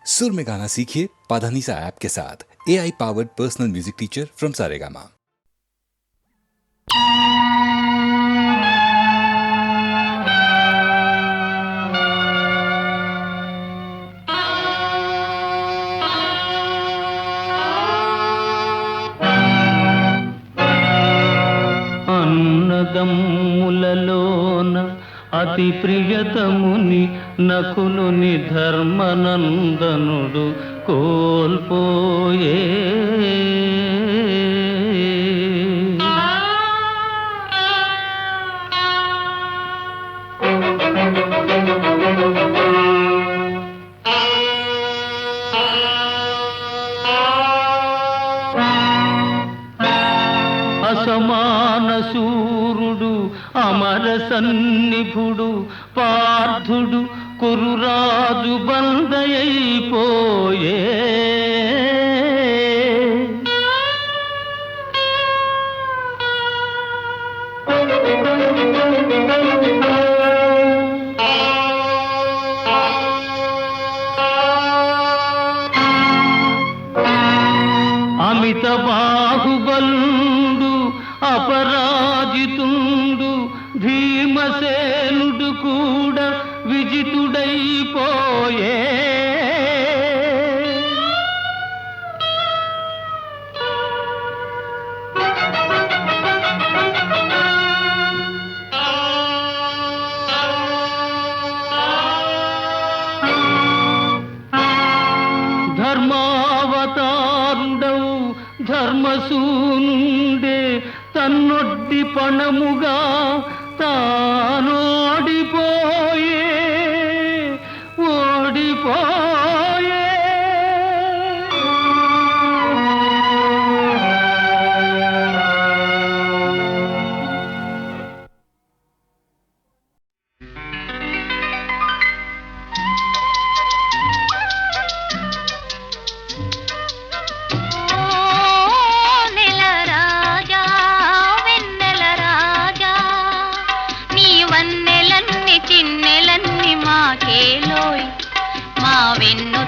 सुर में गाना सीखिए पाधानीसा ऐप के साथ। AI powered personal music teacher from Saregama. అన్నదమ్ములలోన అతి ప్రియతముని నకులుని ధర్మనందనుడు కోల్పోయే. అసమాన సూరుడు అమర సన్నిభుడు పార్థుడు కురురాజు బందయైపోయే. అమిత బాహుబలుడు అపరాజితుండు భీమసేనుడు కూడా విజితుడైపోయే. ధర్మావతారుడవు ధర్మసూనుండే తన్నొడ్డి పణముగా తానోడిపోయే ఓడిపోయే.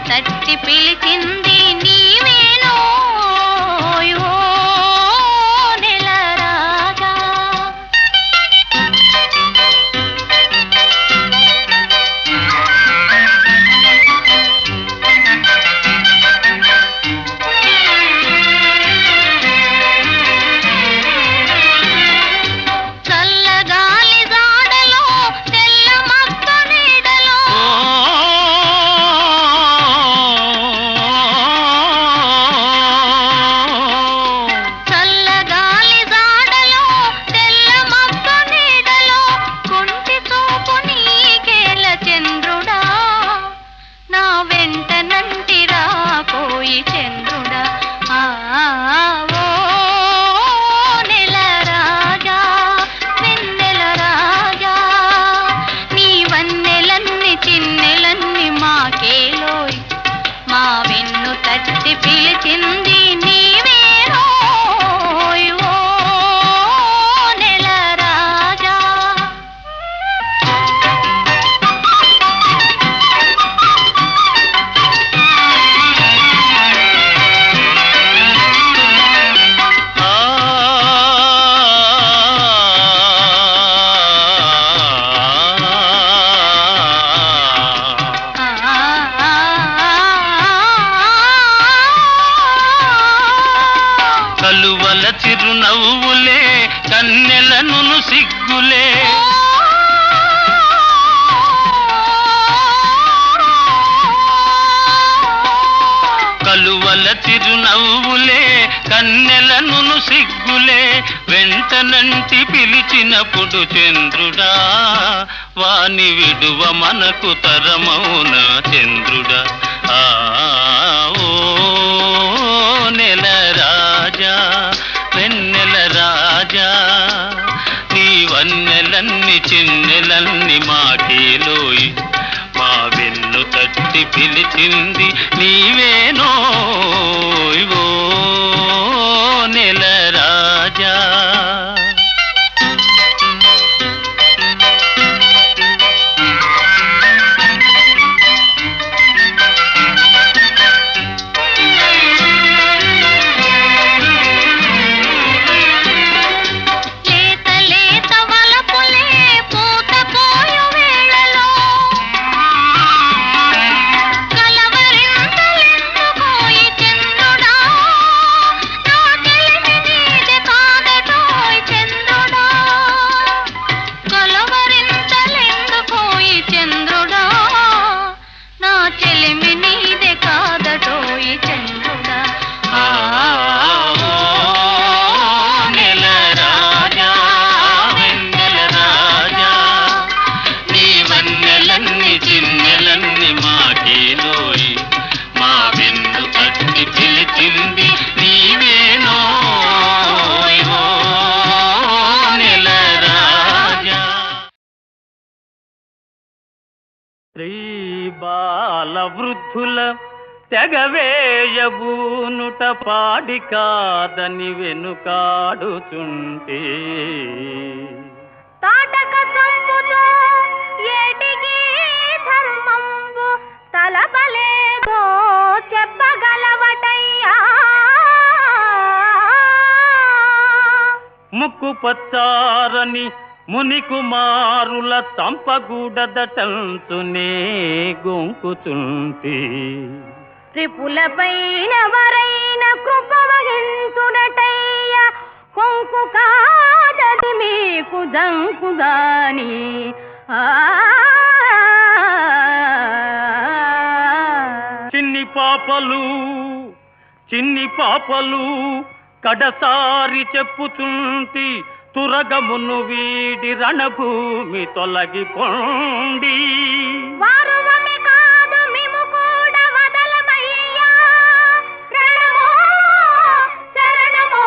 తట్టి పిలిచింది నీవేనోయ్ ఓ నెల రాజా. చల్లగాలి జాడలో తెల్ల మక్క నీడలో పిలిచింది నీవేనోయ్ ఓ నెల రాజా. కలువల చిరునవ్వులే కన్నెలను సిగ్గులే. కలువల చిరునవ్వులే కన్నెలను సిగ్గులే. వెంటనంటి పిలిచినప్పుడు చంద్రుడా వాని విడువ మనకు తరమౌన చంద్రుడా. ఓ నెల రాజా వెన్నెల రాజా నీ వన్నెలన్ని చిన్నెలన్ని మాకేలోయి. మా వెన్ను తట్టి పిలిచింది నీవేనోయ్ ఓ నెల రాజా. శంఖుల తెగవేయబూనుట పాడి కాదని వెనుకాడుచుంటే తాటక చంపుతో ఏటికి ధర్మంబు తలపలేదో చెప్పగలవటయ్యా. ముక్కు పచ్చారని ముని కుమారుల చంపగూడదటంచునే గొంకుచుంటి త్రిపులపైన వరైన కృప వహించునటయ్య. కొంకు కాదది మీకు జంకుదాని చిన్ని పాపలు కడసారి చెప్పుచుంటి తురగమును వీడి రణభూమి తొలగిపోండి. వారువమి కాదు మేము కూడా వదలమయ్యా. రణమో శరణమో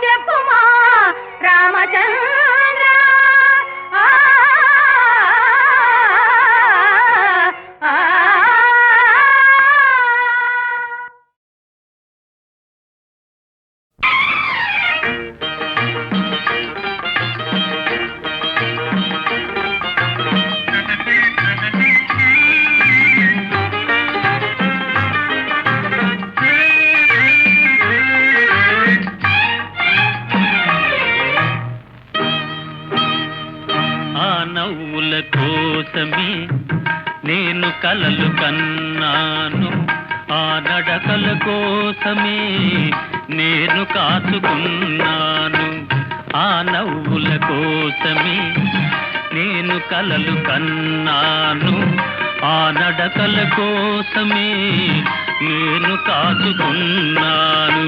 చెప్పుమా రామచంద్ర. నవ్వుల కోసమే నేను కలలు కన్నాను, ఆ నడకల కోసమే నేను కాచుకున్నాను. ఆ నవ్వుల కోసమే నేను కలలు కన్నాను, ఆ నడకల కోసమే నేను కాచుకున్నాను.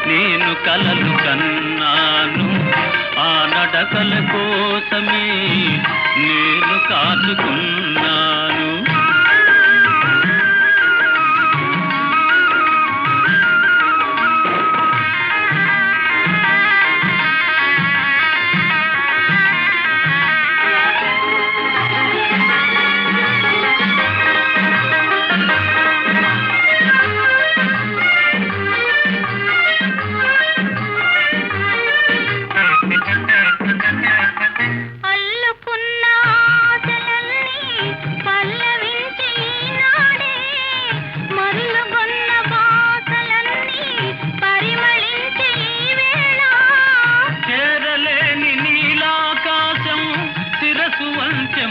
నేను కలలు కన్నాను, ఆ నడకల కోసమే నేను కాచుకున్నాను.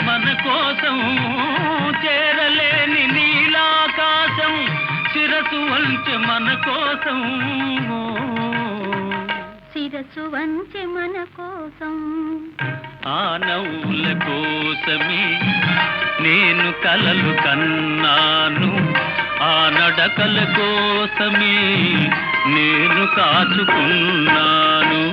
మన కోసం చేరలేని నీలాకాశం శిరసు వంచె మన కోసం, శిరసు వంచె మన కోసం. ఆ నవ్వుల కోసమే నేను కలలు కన్నాను, ఆ నడకల కోసమే నేను కాచుకున్నాను.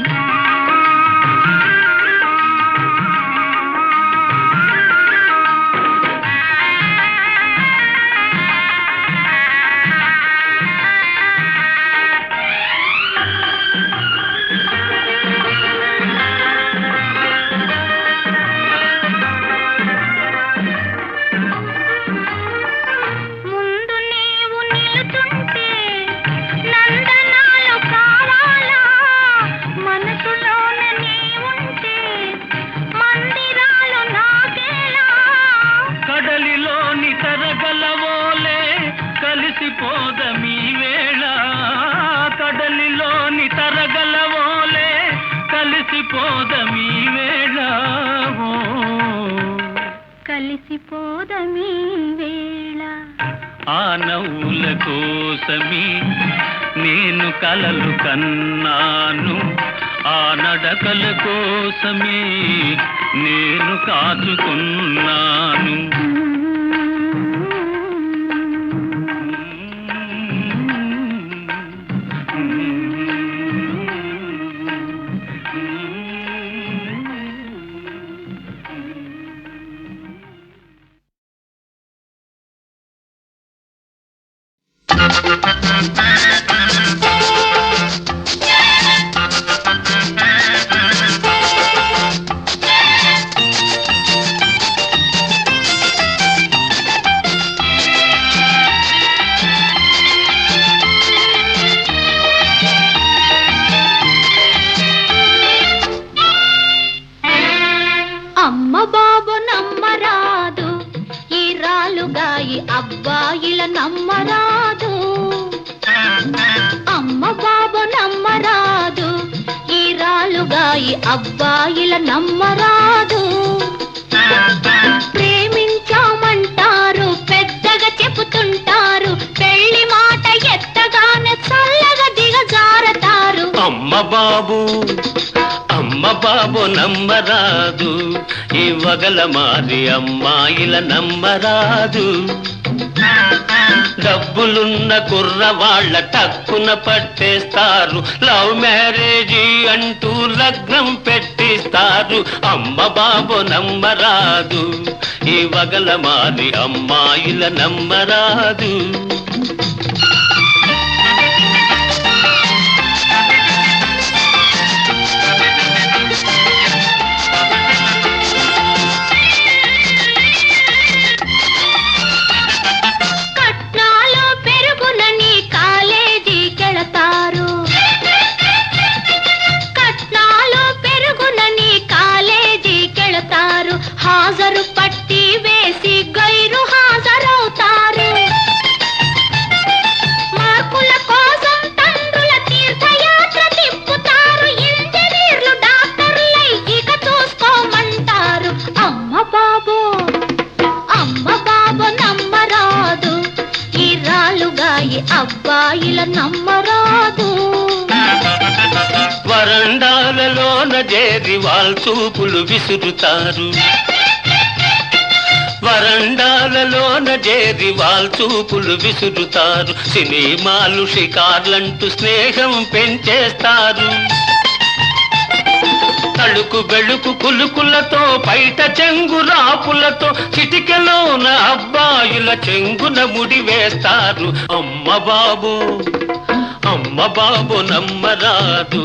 విడిపోదమీ వేళ. ఆ నవ్వుల కోసమే నేను కలలు కన్నాను, ఆ నడకల కోసమే నేను కాచుకున్నాను. అమ్మ బాబు నమ్మరాదు, ఈ రాలుగాయి అబ్బాయిల నమ్మరాదు. అమ్మ బాబు నమ్మరాదు, ఈ రాలుగాయి అబ్బాయిల నమ్మరాదు. ప్రేమించామంటారు, పెద్దగా చెబుతుంటారు, పెళ్లి మాట ఎత్తగానే చల్లగా దిగజారతారు. అమ్మ బాబు నమ్మరాదు, ఈ వగల మారి అమ్మాయిల నమ్మరాదు. డబ్బులున్న కుర్రవాళ్ళ టక్కున పట్టేస్తారు, లవ్ మ్యారేజీ అంటూ లగ్నం పెట్టిస్తారు. అమ్మ బాబు నమ్మరాదు, ఈ వగల మారి అమ్మాయిల నమ్మరాదు. హాజరు పట్టి వేసి గైరు హాజరవుతారు. మార్కుల కోసం తండ్రుల తీర్థయాత్ర తిప్పుతారు. ఇంజనీర్లు డాక్టర్లై ఇక చూసుకోమంటారు. అమ్మ బాబు నమ్మరాదు, ఈ రాలుగాయి అబ్బాయిల నమ్మరాదు. వరండాలలోన చేరి వాళ్ళ చూపులు విసురుతారు, వరండాలలోన చేరి వాళ్ళ చూపులు విసురుతారు. సినిమాలు షికార్లంటూ స్నేహం పెంచేస్తారు. తళుకు బెళుకు కులుకులతో, పైట చెంగు రాపులతో, చిటికెలోన అబ్బాయిల చెంగున ముడి వేస్తారు. అమ్మ బాబు నమ్మరాదు,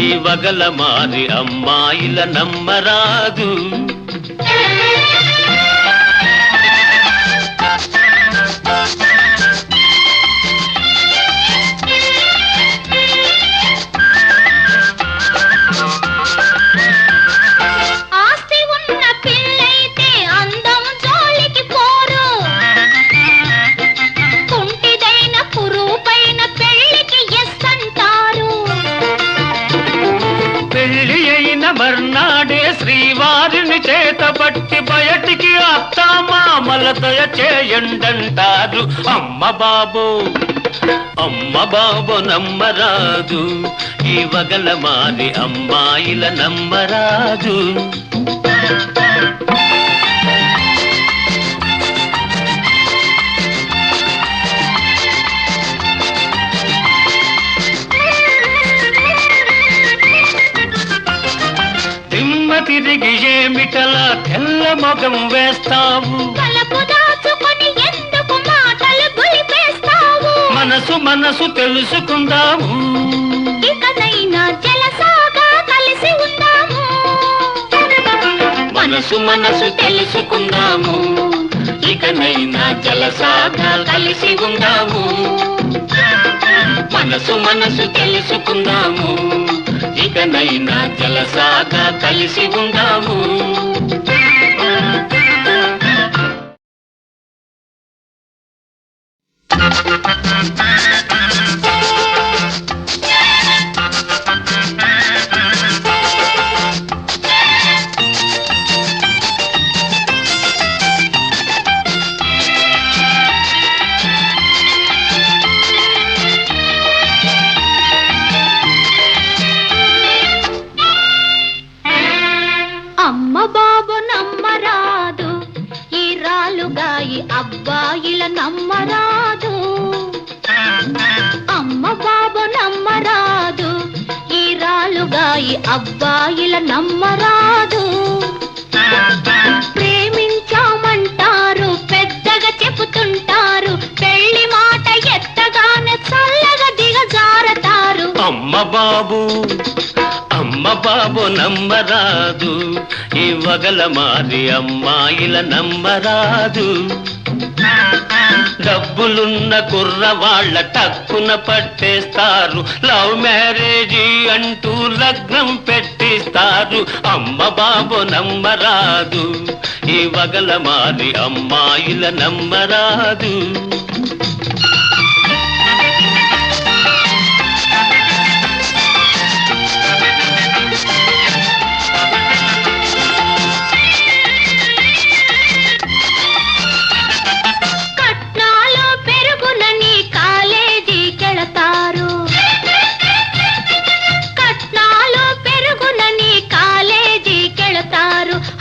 ఈ వగల మారి అమ్మాయిల నమ్మరాదు. ఆస్తి ఉన్న పిల్లైతే అందం జోలికి పోరు, కుంటిదైన కురూపైన పెళ్లికి ఎస్ అంటారు. పెళ్లి అయిన మర్నాడే శ్రీవారిని చేతబట్టి బయటికి అత్తామామల దయ చేయండంటారు. అమ్మ బాబు నమ్మరాదు, ఈ వగల మారి అమ్మాయిల నమ్మరాదు. దిమ్మ తిరిగి ఏమిటలా తెల్ల మొగం వేస్తావు, తలపు దాచుకొని ఎందుకు మాటలు గులిపేస్తావు. మనసు తెలుసుకుందాము, ఇకనైనా జలసాగా కలిసి ఉందాము. మనసు తెలుసుకుందాము, ఇకనైనా జలసాగా కలిసి ఉందాము. మనసు తెలుసుకుందాము, ఇకనైనా జలసాగా కలిసి ఉందాము. ఇరాలుగా ఈ అబ్బాయిల నమ్మరాదు. ప్రేమించామంటారు, పెద్దగా చెబుతుంటారు, పెళ్లి మాట ఎత్తగానే చల్లగా దిగజారతారు. అమ్మ బాబు నమ్మరాదు, ఈ వగల మారి అమ్మాయిల నమ్మరాదు. డబ్బులున్న కుర్రవాళ్ళ టక్కున పట్టేస్తారు, లవ్ మ్యారేజీ అంటూ లగ్నం పెట్టిస్తారు. అమ్మ బాబు నమ్మరాదు, ఈ వగల మారి అమ్మాయిల నమ్మరాదు.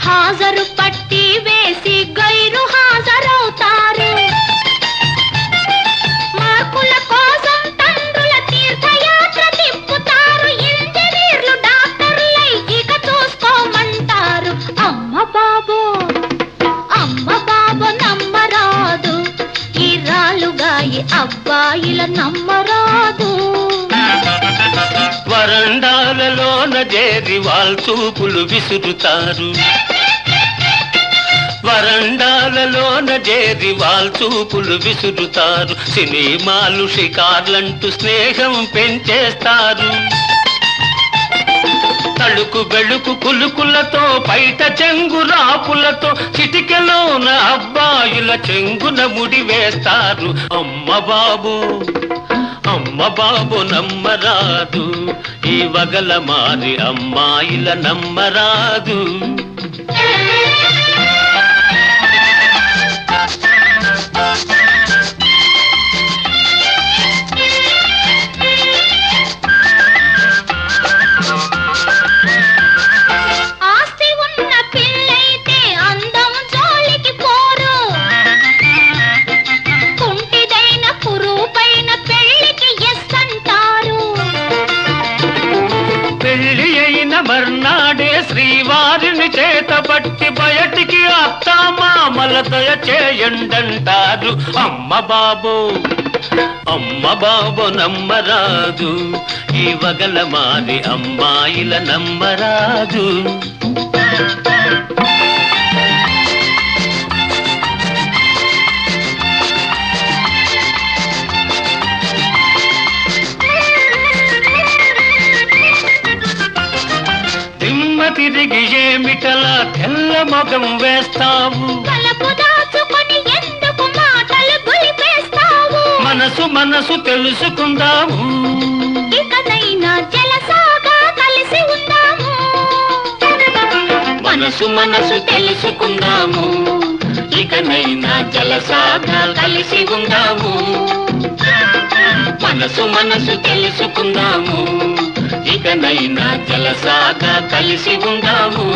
హాజరు పట్టి వేసి గైరు హాజరవుతారు. మార్కుల కోసం తండ్రుల తీర్థయాత్ర తిప్పుతారు. ఇంజనీర్లు డాక్టర్లై ఇక చూసుకోమంటారు. అమ్మ బాబు నమ్మరాదు, ఇరాలుగా ఈ అబ్బాయిల నమ్మరాదు. వరండాలలోన చేరి వాల్చూపులు విసురుతారు, వరండాలలోన చేరి వాల్చూపులు విసురుతారు. సినిమాలు షికార్లంటూ స్నేహం పెంచేస్తారు. తళుకు బెళుకు కులుకులతో పైట చెంగు రాపులతో చిటికెలోన అబ్బాయిల చెంగున ముడి వేస్తారు. అమ్మ బాబు నమ్మరాదు, ఈ వగల మారి అమ్మాయిల నమ్మరాదు. ఆస్తి ఉన్న పిల్లైతే అందం జోలికి పోరు. కుంటిదైన కురూపైన పెళ్లికి ఎస్ అంటారు. పెళ్లి అయిన మర్నాడే శ్రీవారిని చేతబట్టి బయటికి అత్తామామల దయ చేయండంటారు. అమ్మ బాబు నమ్మరాదు, ఈ వగల మారి అమ్మాయిల నమ్మరాదు. తిరిగి ఏమిటలా తెల్ల మొగం వేస్తావు, తలపు దాచుకొని ఎందుకు మాటలు గులిపేస్తావు. మనసు తెలుసుకుందాము, ఇకనైనా జలసాగా కలిసి ఉందాము. మనసు తెలుసుకుందాము, ఇకనైనా జలసాగా కలిసి ఉందాము. మనసు తెలుసుకుందాము, ఇకనైనా జలసాగా కలిసి ఉందాము.